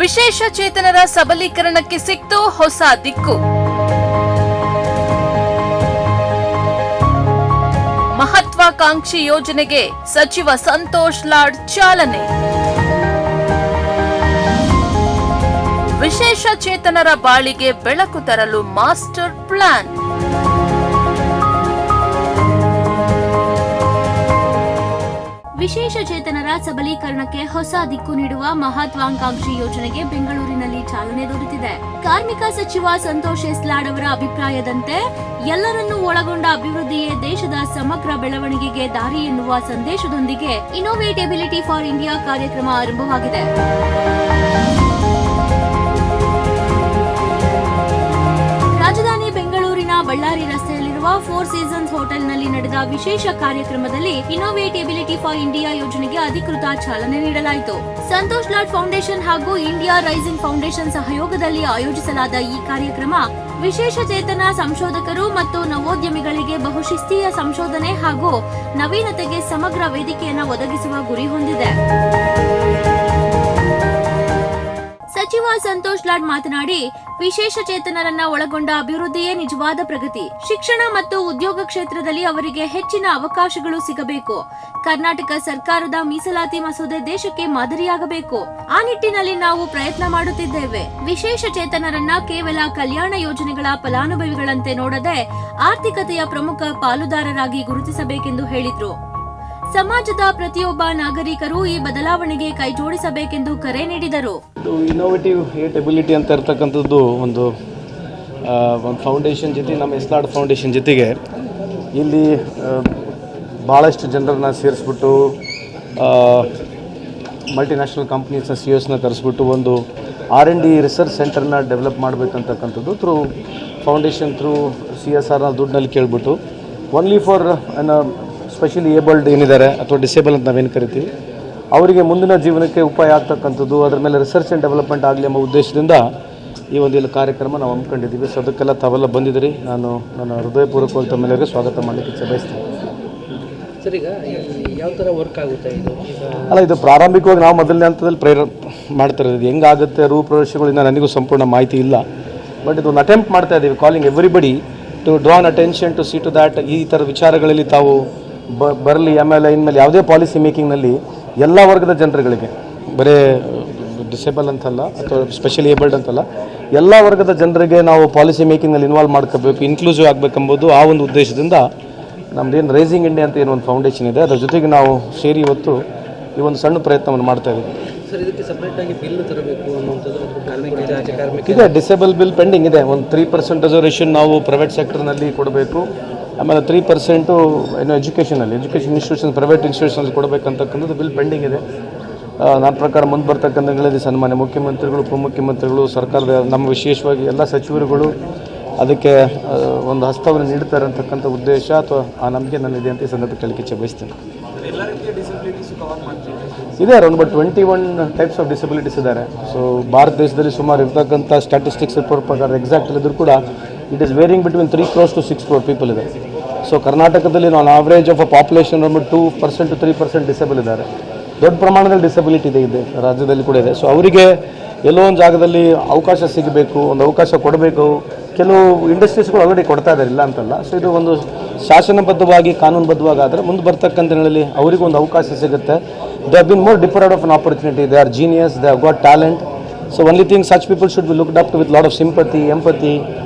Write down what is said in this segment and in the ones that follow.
ವಿಶೇಷ ಚೇತನರ ಸಬಲೀಕರಣಕ್ಕೆ ಸಿಕ್ತು ಹೊಸ ದಿಕ್ಕು. ಮಹತ್ವಾಕಾಂಕ್ಷಿ ಯೋಜನೆಗೆ ಸಚಿವ ಸಂತೋಷ್ ಲಾಡ್ ಚಾಲನೆ. ವಿಶೇಷ ಚೇತನರ ಬಾಳಿಗೆ ಬೆಳಕು ತರಲು ಮಾಸ್ಟರ್ ಪ್ಲಾನ್. ವಿಶೇಷ ಚೇತನರ ಸಬಲೀಕರಣಕ್ಕೆ ಹೊಸ ದಿಕ್ಕು ನೀಡುವ ಮಹತ್ವಾಕಾಂಕ್ಷಿ ಯೋಜನೆಗೆ ಬೆಂಗಳೂರಿನಲ್ಲಿ ಚಾಲನೆ ದೊರೆತಿದೆ. ಕಾರ್ಮಿಕ ಸಚಿವ ಸಂತೋಷ್ ಎಸ್ ಲಾಡ್ ಅವರ ಅಭಿಪ್ರಾಯದಂತೆ ಎಲ್ಲರನ್ನೂ ಒಳಗೊಂಡ ಅಭಿವೃದ್ಧಿಯೇ ದೇಶದ ಸಮಗ್ರ ಬೆಳವಣಿಗೆಗೆ ದಾರಿ ಎನ್ನುವ ಸಂದೇಶದೊಂದಿಗೆ ಇನ್ನೋವೇಟಬಿಲಿಟಿ ಫಾರ್ ಇಂಡಿಯಾ ಕಾರ್ಯಕ್ರಮ ಆರಂಭವಾಗಿದೆ. ರಾಜಧಾನಿ ಬೆಂಗಳೂರಿನ ಬಳ್ಳಾರಿ ರಸ್ತೆಯಲ್ಲಿರುವ 4 ಸೀಸನ್ಸ್ ಹೋಟೆಲ್ನಲ್ಲಿ ನಡೆದ ವಿಶೇಷ ಕಾರ್ಯಕ್ರಮದಲ್ಲಿ ಇನ್ನೋವೇಟಬಿಲಿಟಿ ಫಾರ್ ಇಂಡಿಯಾ ಯೋಜನೆಗೆ ಅಧಿಕೃತ ಚಾಲನೆ ನೀಡಲಾಯಿತು. ಸಂತೋಷ್ ಲಾಡ್ ಫೌಂಡೇಶನ್ ಹಾಗೂ ಇಂಡಿಯಾ ರೈಸಿಂಗ್ ಫೌಂಡೇಶನ್ ಸಹಯೋಗದಲ್ಲಿ ಆಯೋಜಿಸಲಾದ ಈ ಕಾರ್ಯಕ್ರಮ ವಿಶೇಷ ಚೇತನ ಸಂಶೋಧಕರು ಮತ್ತು ನವೋದ್ಯಮಿಗಳಿಗೆ ಬಹುಶಿಸ್ತೀಯ ಸಂಶೋಧನೆ ಹಾಗೂ ನವೀನತೆಗೆ ಸಮಗ್ರ ವೇದಿಕೆಯನ್ನು ಒದಗಿಸುವ ಗುರಿ ಹೊಂದಿದೆ. ಸಚಿವ ಸಂತೋಷ್ ಲಾಡ್ ಮಾತನಾಡಿ, ವಿಶೇಷ ಚೇತನರನ್ನ ಒಳಗೊಂಡ ಅಭಿವೃದ್ಧಿಯೇ ನಿಜವಾದ ಪ್ರಗತಿ. ಶಿಕ್ಷಣ ಮತ್ತು ಉದ್ಯೋಗ ಕ್ಷೇತ್ರದಲ್ಲಿ ಅವರಿಗೆ ಹೆಚ್ಚಿನ ಅವಕಾಶಗಳು ಸಿಗಬೇಕು. ಕರ್ನಾಟಕ ಸರ್ಕಾರದ ಮೀಸಲಾತಿ ಮಸೂದೆ ದೇಶಕ್ಕೆ ಮಾದರಿಯಾಗಬೇಕು. ಆ ನಿಟ್ಟಿನಲ್ಲಿ ನಾವು ಪ್ರಯತ್ನ ಮಾಡುತ್ತಿದ್ದೇವೆ. ವಿಶೇಷ ಚೇತನರನ್ನ ಕೇವಲ ಕಲ್ಯಾಣ ಯೋಜನೆಗಳ ಫಲಾನುಭವಿಗಳಂತೆ ನೋಡದೆ ಆರ್ಥಿಕತೆಯ ಪ್ರಮುಖ ಪಾಲುದಾರರಾಗಿ ಗುರುತಿಸಬೇಕೆಂದು ಹೇಳಿದ್ರು. ಸಮಾಜದ ಪ್ರತಿಯೊಬ್ಬ ನಾಗರಿಕರು ಈ ಬದಲಾವಣೆಗೆ ಕೈಜೋಡಿಸಬೇಕೆಂದು ಕರೆ ನೀಡಿದರು. ಇನ್ನೋವೇಟಿವ್ ಏಟಬಿಲಿಟಿ ಅಂತ ಇರ್ತಕ್ಕಂಥದ್ದು ಒಂದು ಫೌಂಡೇಶನ್ ಜೊತೆ ನಮ್ಮ ಎಸ್ ಲಾಡ್ ಫೌಂಡೇಶನ್ ಜೊತೆಗೆ ಇಲ್ಲಿ ಭಾಳಷ್ಟು ಜನರನ್ನ ಸೇರಿಸ್ಬಿಟ್ಟು ಮಲ್ಟಿನ್ಯಾಷನಲ್ ಕಂಪ್ನೀಸ್ನ CEOಸ್ನ ಕರೆಸ್ಬಿಟ್ಟು ಒಂದು R&D ರಿಸರ್ಚ್ ಸೆಂಟರ್ನ ಡೆವಲಪ್ ಮಾಡಬೇಕಂತಕ್ಕಂಥದ್ದು ಥ್ರೂ ಫೌಂಡೇಶನ್ ಥ್ರೂ CSRನ ದುಡ್ಡಿನಲ್ಲಿ ಕೇಳಿಬಿಟ್ಟು ಓನ್ಲಿ ಫಾರ್ ಸ್ಪೆಷಲಿ ಏಬಲ್ಡ್ ಏನಿದ್ದಾರೆ ಅಥವಾ ಡಿಸೇಬಲ್ ಅಂತ ನಾವೇನು ಕರಿತೀವಿ ಅವರಿಗೆ ಮುಂದಿನ ಜೀವನಕ್ಕೆ ಉಪಾಯ ಆಗ್ತಕ್ಕಂಥದ್ದು, ಅದರ ಮೇಲೆ ರಿಸರ್ಚ್ ಆ್ಯಂಡ್ ಡೆವಲಪ್ಮೆಂಟ್ ಆಗಲಿ ಎಂಬ ಉದ್ದೇಶದಿಂದ ಈ ಒಂದು ಇಲ್ಲಿ ಕಾರ್ಯಕ್ರಮ ನಾವು ಹಮ್ಮಿಕೊಂಡಿದ್ದೀವಿ. ಸೊ ಅದಕ್ಕೆಲ್ಲ ತಾವೆಲ್ಲ ಬಂದಿದ್ದೀರಿ. ನಾನು ನನ್ನ ಹೃದಯಪೂರ್ವಕವಾಗಿ ತಮ್ಮೆಲ್ಲರಿಗೂ ಸ್ವಾಗತ ಮಾಡಲಿಕ್ಕೆ ಬಯಸ್ತೀನಿ. ಸರ್, ಈಗ ಯಾವ ಥರ ವರ್ಕ್ ಆಗುತ್ತೆ ಇದು? ಅಲ್ಲ, ಇದು ಪ್ರಾರಂಭಿಕವಾಗಿ ನಾವು ಮೊದಲನೇ ಹಂತದಲ್ಲಿ ಮಾಡ್ತಾ ಇರೋದು. ಹೆಂಗಾಗುತ್ತೆ ರೂಪುರೇಷೆಗಳಿಂದ ನನಗೂ ಸಂಪೂರ್ಣ ಮಾಹಿತಿ ಇಲ್ಲ. ಬಟ್ ಇದೊಂದು ಅಟೆಂಪ್ಟ್ ಮಾಡ್ತಾ ಇದ್ದೀವಿ. Calling everybody to draw an attention to see to that ಈ ಥರ ವಿಚಾರಗಳಲ್ಲಿ ತಾವು ಬರಲಿ. ಆಮೇಲೆ ಇನ್ಮೇಲೆ ಯಾವುದೇ ಪಾಲಿಸಿ ಮೇಕಿಂಗ್ನಲ್ಲಿ ಎಲ್ಲ ವರ್ಗದ ಜನರುಗಳಿಗೆ, ಬರೀ ಡಿಸೇಬಲ್ ಅಂತಲ್ಲ ಅಥವಾ ಸ್ಪೆಷಲಿ ಏಬಲ್ಡ್ ಅಂತಲ್ಲ, ಎಲ್ಲ ವರ್ಗದ ಜನರಿಗೆ ನಾವು ಪಾಲಿಸಿ ಮೇಕಿಂಗ್ನಲ್ಲಿ ಇನ್ವಾಲ್ವ್ ಮಾಡ್ಕೋಬೇಕು, ಇನ್ಕ್ಲೂಸಿವ್ ಆಗಬೇಕೆಂಬುದು ಆ ಒಂದು ಉದ್ದೇಶದಿಂದ ನಮ್ಮದೇನು ರೈಸಿಂಗ್ ಇಂಡಿಯಾ ಅಂತ ಏನು ಒಂದು ಫೌಂಡೇಶನ್ ಇದೆ ಅದರ ಜೊತೆಗೆ ನಾವು ಸೇರಿ ಇವತ್ತು ಈ ಒಂದು ಸಣ್ಣ ಪ್ರಯತ್ನವನ್ನು ಮಾಡ್ತಾ ಇದ್ದೀವಿ. ಸರ್, ಇದಕ್ಕೆ ಸಪ್ರೇಟಾಗಿ ಬಿಲ್ ತರಬೇಕು ಅನ್ನೋಂಥದ್ದು ಇದೆ. ಡಿಸೇಬಲ್ ಬಿಲ್ ಪೆಂಡಿಂಗ್ ಇದೆ. ಒಂದು 3% ರಿಸರ್ವೇಷನ್ ನಾವು ಪ್ರೈವೇಟ್ ಸೆಕ್ಟರ್ನಲ್ಲಿ ಕೊಡಬೇಕು. ಆಮೇಲೆ 3% ಏನು ಎಜುಕೇಷನ್ ಇನ್ಸ್ಟಿಟ್ಯೂಷನ್ ಪ್ರೈವೇಟ್ ಇನ್ಸ್ಟಿಟ್ಯೂಷನ್ಸ್ ಕೊಡಬೇಕಂತಕ್ಕಂಥದ್ದು ಬಿಲ್ ಪೆಂಡಿಂಗ್ ಇದೆ. ನನ್ನ ಪ್ರಕಾರ ಮುಂದೆ ಬರ್ತಕ್ಕಂಥ ದಿನಗಳಲ್ಲಿ ಸನ್ಮಾನ್ಯ ಮುಖ್ಯಮಂತ್ರಿಗಳು, ಉಪಮುಖ್ಯಮಂತ್ರಿಗಳು, ಸರ್ಕಾರದ ನಮ್ಮ ವಿಶೇಷವಾಗಿ ಎಲ್ಲ ಸಚಿವರುಗಳು ಅದಕ್ಕೆ ಒಂದು ಹಸ್ತವನ್ನು ನೀಡ್ತಾರೆ ಅಂತಕ್ಕಂಥ ಉದ್ದೇಶ ಅಥವಾ ಆ ನಂಬಿಕೆ ನನ್ನಿದೆ ಅಂತ ಈ ಸಂದರ್ಭ ಕೇಳಲಿಕ್ಕೆ ಬಯಸ್ತೇನೆ. ಇದೆ around but 21 types of disabilities ಇದ್ದಾರೆ. ಸೊ ಭಾರತ ದೇಶದಲ್ಲಿ ಸುಮಾರು ಇರ್ತಕ್ಕಂಥ ಸ್ಟ್ಯಾಟಿಸ್ಟಿಕ್ಸ್ ರಿಪೋರ್ಟ್ ಪ್ರಕಾರ ಎಕ್ಸಾಕ್ಟ್ ಇದ್ರೂ ಕೂಡ it is varying between 3 crores to 6 crore people ಇದೆ. ಸೊ ಕರ್ನಾಟಕದಲ್ಲಿ ನಾವು average of a population 2% to 3% disable ಇದ್ದಾರೆ. ದೊಡ್ಡ ಪ್ರಮಾಣದಲ್ಲಿ ಡಿಸಬಿಲಿಟಿ ಇದೆ ರಾಜ್ಯದಲ್ಲಿ ಕೂಡ ಇದೆ. ಸೊ ಅವರಿಗೆ ಎಲ್ಲೋ ಒಂದು ಜಾಗದಲ್ಲಿ ಅವಕಾಶ ಸಿಗಬೇಕು, ಒಂದು ಅವಕಾಶ ಕೊಡಬೇಕು. ಕೆಲವು ಇಂಡಸ್ಟ್ರೀಸ್ಗಳು ಆಲ್ರೆಡಿ ಕೊಡ್ತಾ ಇದ್ದಾರೆ, ಇಲ್ಲ ಅಂತಲ್ಲ. ಸೊ ಇದು ಒಂದು ಶಾಸನಬದ್ಧವಾಗಿ ಕಾನೂನುಬದ್ಧವಾಗಿ ಆದರೆ ಮುಂದೆ ಬರ್ತಕ್ಕಂಥ ದಿನಗಳಲ್ಲಿ ಅವರಿಗೂ ಒಂದು ಅವಕಾಶ ಸಿಗುತ್ತೆ. They have been more differed of an opportunity. They are genius, they have got talent. So only thing such people should be looked up to with lot of sympathy, empathy.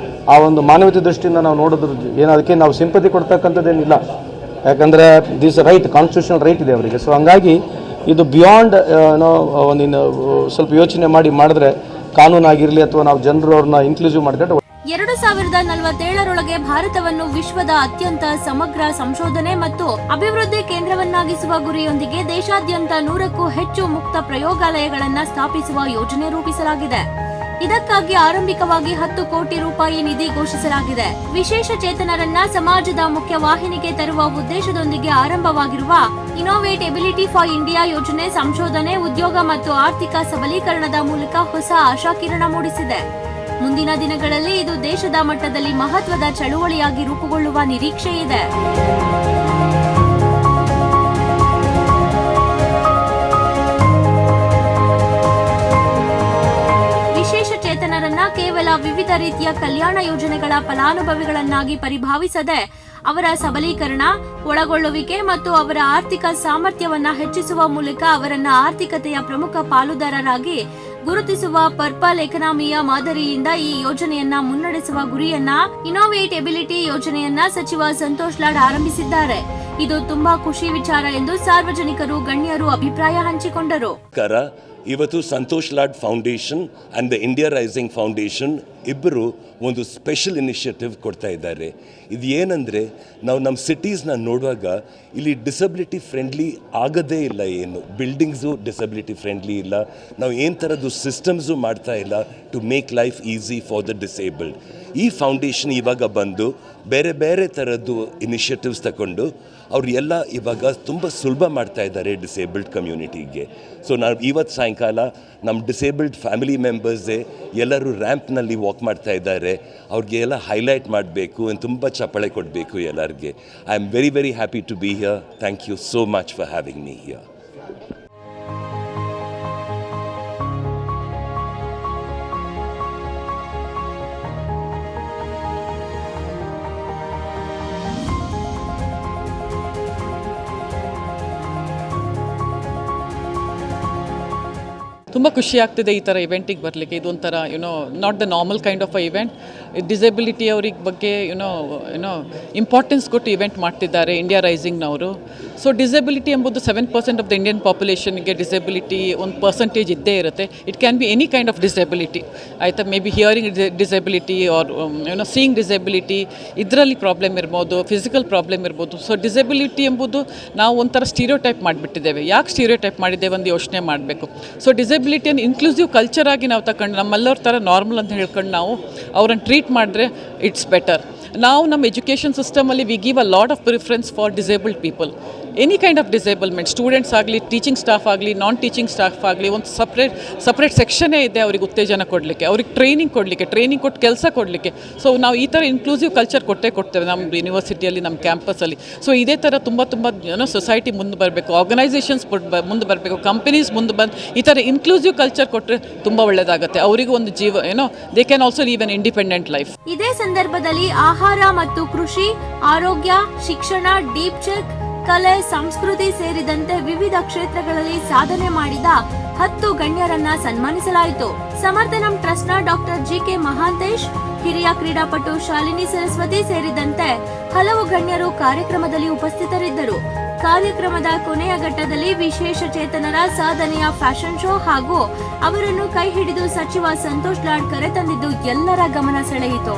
ಆ ಒಂದು ಮಾನವೀಯತೆ ದೃಷ್ಟಿಯಿಂದ ನಾವು ನೋಡಿದ್ರು ಏನು ಅದಕ್ಕೆ ನಾವು ಸಿಂಪತಿ ಕೊಡ್ತಕ್ಕಂಥದ್ದೇನಿಲ್ಲ. ಯಾಕಂದರೆ ದಿಸ್ ರೈಟ್, ಕಾನ್ಸ್ಟಿಟ್ಯೂಷನಲ್ ರೈಟ್ ಇದೆ ಅವರಿಗೆ. ಸೊ ಹಂಗಾಗಿ ಇದು ಬಿಯಾಂಡ್ ಒಂದು ಸ್ವಲ್ಪ ಯೋಚನೆ ಮಾಡಿದ್ರೆ ಕಾನೂನಾಗಿರಲಿ ಅಥವಾ ನಾವು ಜನರು ಅವ್ರನ್ನ ಇನ್ಕ್ಲೂಸಿವ್ ಮಾಡಿದ್ರೆ 2047ರೊಳಗೆ ಭಾರತವನ್ನು ವಿಶ್ವದ ಅತ್ಯಂತ ಸಮಗ್ರ ಸಂಶೋಧನೆ ಮತ್ತು ಅಭಿವೃದ್ಧಿ ಕೇಂದ್ರವನ್ನಾಗಿಸುವ ಗುರಿಯೊಂದಿಗೆ ದೇಶಾದ್ಯಂತ 100ಕ್ಕೂ ಹೆಚ್ಚು ಮುಕ್ತ ಪ್ರಯೋಗಾಲಯಗಳನ್ನು ಸ್ಥಾಪಿಸುವ ಯೋಜನೆ ರೂಪಿಸಲಾಗಿದೆ. ಇದಕ್ಕಾಗಿ ಆರಂಭಿಕವಾಗಿ 10 ಕೋಟಿ ರೂಪಾಯಿ ನಿಧಿ ಘೋಷಿಸಲಾಗಿದೆ. ವಿಶೇಷ ಚೇತನರನ್ನ ಸಮಾಜದ ಮುಖ್ಯವಾಹಿನಿಗೆ ತರುವ ಉದ್ದೇಶದೊಂದಿಗೆ ಆರಂಭವಾಗಿರುವ ಇನ್ನೋವೇಟಬಿಲಿಟಿ ಫಾರ್ ಇಂಡಿಯಾ ಯೋಜನೆ ಸಂಶೋಧನೆ, ಉದ್ಯೋಗ ಮತ್ತು ಆರ್ಥಿಕ ಸಬಲೀಕರಣದ ಮೂಲಕ ಹೊಸ ಆಶಾಕಿರಣ ಮೂಡಿಸಿದೆ. ಮುಂದಿನ ದಿನಗಳಲ್ಲಿ ಇದು ದೇಶದ ಮಟ್ಟದಲ್ಲಿ ಮಹತ್ವದ ಚಳುವಳಿಯಾಗಿ ರೂಪುಗೊಳ್ಳುವ ನಿರೀಕ್ಷೆ ಇದೆ. ಗಣ್ಯರನ್ನ ಕೇವಲ ವಿವಿಧ ರೀತಿಯ ಕಲ್ಯಾಣ ಯೋಜನೆಗಳ ಫಲಾನುಭವಿಗಳನ್ನಾಗಿ ಪರಿಭಾವಿಸದೆ ಅವರ ಸಬಲೀಕರಣ, ಒಳಗೊಳ್ಳುವಿಕೆ ಮತ್ತು ಅವರ ಆರ್ಥಿಕ ಸಾಮರ್ಥ್ಯವನ್ನ ಹೆಚ್ಚಿಸುವ ಮೂಲಕ ಅವರನ್ನ ಆರ್ಥಿಕತೆಯ ಪ್ರಮುಖ ಪಾಲುದಾರರಾಗಿ ಗುರುತಿಸುವ ಪರ್ಪಲ್ ಎಕನಾಮಿಯ ಮಾದರಿಯಿಂದ ಈ ಯೋಜನೆಯನ್ನ ಮುನ್ನಡೆಸುವ ಗುರಿಯನ್ನ ಇನ್ನೋವೇಟ್ ಎಬಿಲಿಟಿ ಯೋಜನೆಯನ್ನ ಸಚಿವ ಸಂತೋಷ್ ಲಾಡ್ ಆರಂಭಿಸಿದ್ದಾರೆ. ಇದು ತುಂಬಾ ಖುಷಿ ವಿಚಾರ ಎಂದು ಸಾರ್ವಜನಿಕರು, ಗಣ್ಯರು ಅಭಿಪ್ರಾಯ ಹಂಚಿಕೊಂಡರು. ಇವತ್ತು Santosh Lad foundation and the India rising foundation ಇಬ್ಬರು ಒಂದು ಸ್ಪೆಷಲ್ ಇನಿಷಿಯೇಟಿವ್ ಕೊಡ್ತಾ ಇದ್ದಾರೆ. ಇದು ಏನಂದರೆ, ನಾವು ನಮ್ಮ ಸಿಟೀಸ್ನ ನೋಡುವಾಗ ಇಲ್ಲಿ ಡಿಸಬಿಲಿಟಿ ಫ್ರೆಂಡ್ಲಿ ಆಗೋದೇ ಇಲ್ಲ. ಏನು ಬಿಲ್ಡಿಂಗ್ಸು ಡಿಸಬಿಲಿಟಿ ಫ್ರೆಂಡ್ಲಿ ಇಲ್ಲ. ನಾವು ಏನು ಥರದ್ದು ಸಿಸ್ಟಮ್ಸು ಮಾಡ್ತಾ ಇಲ್ಲ to make life easy for the disabled. ಈ ಫೌಂಡೇಶನ್ ಇವಾಗ ಬಂದು ಬೇರೆ ಬೇರೆ ಥರದ್ದು ಇನಿಷಿಯೇಟಿವ್ಸ್ ತಗೊಂಡು ಅವ್ರು ಎಲ್ಲ ಇವಾಗ ತುಂಬ ಸುಲಭ ಮಾಡ್ತಾ ಇದ್ದಾರೆ ಡಿಸೇಬಲ್ಡ್ ಕಮ್ಯುನಿಟಿಗೆ. ಸೊ ನಾವು ಇವತ್ತು ಸಾಯಂಕಾಲ ನಮ್ಮ ಡಿಸೇಬಲ್ಡ್ ಫ್ಯಾಮಿಲಿ ಮೆಂಬರ್ಸೇ ಎಲ್ಲರೂ ರ್ಯಾಂಪ್ನಲ್ಲಿ ವಾಕ್ ಮಾಡ್ತಾ ಇದ್ದಾರೆ. ಅವ್ರಿಗೆ ಎಲ್ಲ ಹೈಲೈಟ್ ಮಾಡಬೇಕು, ತುಂಬ ಚಪ್ಪಾಳೆ ಕೊಡಬೇಕು ಎಲ್ಲರಿಗೆ. I am very very happy to be here. Thank you so much for having me here. ತುಂಬ ಖುಷಿ ಆಗ್ತಿದೆ ಈ ಥರ ಇವೆಂಟಿಗೆ ಬರಲಿಕ್ಕೆ. ಇದೊಂಥರ not the normal kind of a event. Disability ಅವ್ರಿಗೆ ಬಗ್ಗೆ ಇಂಪಾರ್ಟೆನ್ಸ್ ಕೊಟ್ಟು ಇವೆಂಟ್ ಮಾಡ್ತಿದ್ದಾರೆ ಇಂಡಿಯಾ ರೈಸಿಂಗ್ನವರು. ಸೊ ಡಿಸೇಬಿಲಿಟಿ ಎಂಬುದು 7% ಆಫ್ ದ ಇಂಡಿಯನ್ ಪಾಪ್ಯುಲೇಷನ್ಗೆ ಡಿಸೇಬಿಲಿಟಿ ಒಂದು ಪರ್ಸೆಂಟೇಜ್ ಇದ್ದೇ ಇರುತ್ತೆ. It can be any kind of disability, ಆಯಿತಾ. May be hearing disability or seeing disability, ಇದರಲ್ಲಿ ಪ್ರಾಬ್ಲಮ್ ಇರ್ಬೋದು, ಫಿಸಿಕಲ್ ಪ್ರಾಬ್ಲಮ್ ಇರ್ಬೋದು. ಸೊ ಡಿಸೇಬಿಲಿಟಿ ಎಂಬುದು ನಾವು ಒಂಥರ ಸ್ಟೀರಿಯೋಟೈಪ್ ಮಾಡಿಬಿಟ್ಟಿದ್ದೇವೆ. ಯಾಕೆ ಸ್ಟೀರಿಯೋಟೈಪ್ ಮಾಡಿದ್ದೇವೆ ಒಂದು ಯೋಚನೆ ಮಾಡಬೇಕು. ಸೊ ಡಿಸೇಬಿಲಿಟಿಯನ್ನು ಇನ್ಕ್ಲೂಸಿವ್ ಕಲ್ಚರ್ ಆಗಿ ನಾವು ತಗೊಂಡು ನಮ್ಮೆಲ್ಲರ ಥರ ನಾರ್ಮಲ್ ಅಂತ ಹೇಳ್ಕೊಂಡು ನಾವು ಅವ್ರನ್ನ ಟ್ರೀಟ್ ಮಾಡಿದ್ರೆ ಇಟ್ಸ್ ಬೆಟರ್. ನಾವು ನಮ್ಮ ಎಜುಕೇಷನ್ ಸಿಸ್ಟಮಲ್ಲಿ we give a lot of preference for disabled people. Any kind of disablement, students ಆಗಲಿ, ಟೀಚಿಂಗ್ ಸ್ಟಾಫ್ ಆಗಲಿ, ನಾನ್ ಟೀಚಿಂಗ್ ಸ್ಟಾಫ್ ಆಗಲಿ, ಒಂದು ಸಪ್ರೇಟ್ ಸೆಕ್ಷನ್ನೇ ಇದೆ ಅವ್ರಿಗೆ ಉತ್ತೇಜನ ಕೊಡಲಿಕ್ಕೆ, ಅವ್ರಿಗೆ ಟ್ರೈನಿಂಗ್ ಕೊಟ್ಟು ಕೆಲಸ ಕೊಡಲಿಕ್ಕೆ. ಸೊ ನಾವು ಈ ಥರ ಇನ್ಕ್ಲೂಸಿವ್ ಕಲ್ಚರ್ ಕೊಡ್ತೇವೆ ನಮ್ಮ ಯೂನಿವರ್ಸಿಟಿಯಲ್ಲಿ, ನಮ್ಮ ಕ್ಯಾಂಪಸಲ್ಲಿ. ಸೊ ಇದೇ ಥರ ತುಂಬ ಸೊಸೈಟಿ ಮುಂದೆ ಬರಬೇಕು, ಆರ್ಗನೈಸೇಷನ್ಸ್ ಮುಂದೆ ಬರಬೇಕು, ಕಂಪನೀಸ್ ಮುಂದೆ ಬಂದು ಈ ಥರ ಇನ್ಕ್ಲೂಸಿವ್ ಕಲ್ಚರ್ ಕೊಟ್ಟರೆ ತುಂಬ ಒಳ್ಳೆಯದಾಗುತ್ತೆ. ಅವರಿಗೂ ಒಂದು they can also leave an independent life. ಇದೇ ಸಂದರ್ಭದಲ್ಲಿ ಆಹಾರ ಮತ್ತು ಕೃಷಿ, ಆರೋಗ್ಯ, ಶಿಕ್ಷಣ, ಡೀಪ್ ಚೆಕ್, ಕಲೆ, ಸಂಸ್ಕೃತಿ ಸೇರಿದಂತೆ ವಿವಿಧ ಕ್ಷೇತ್ರಗಳಲ್ಲಿ ಸಾಧನೆ ಮಾಡಿದ 10 ಗಣ್ಯರನ್ನ ಸನ್ಮಾನಿಸಲಾಯಿತು. ಸಮರ್ಥನಂ ಟ್ರಸ್ಟ್ನ ಡಾಕ್ಟರ್ ಜಿಕೆ ಮಹಾಂತೇಶ್, ಹಿರಿಯ ಕ್ರೀಡಾಪಟು ಶಾಲಿನಿ ಸರಸ್ವತಿ ಸೇರಿದಂತೆ ಹಲವು ಗಣ್ಯರು ಕಾರ್ಯಕ್ರಮದಲ್ಲಿ ಉಪಸ್ಥಿತರಿದ್ದರು. ಕಾರ್ಯಕ್ರಮದ ಕೊನೆಯ ಘಟ್ಟದಲ್ಲಿ ವಿಶೇಷ ಚೇತನರ ಸಾಧನೆಯ ಫ್ಯಾಷನ್ ಶೋ ಹಾಗೂ ಅವರನ್ನು ಕೈ ಹಿಡಿದು ಸಚಿವ ಸಂತೋಷ್ ಲಾಡ್ ಕರೆತಂದಿದ್ದು ಎಲ್ಲರ ಗಮನ ಸೆಳೆಯಿತು.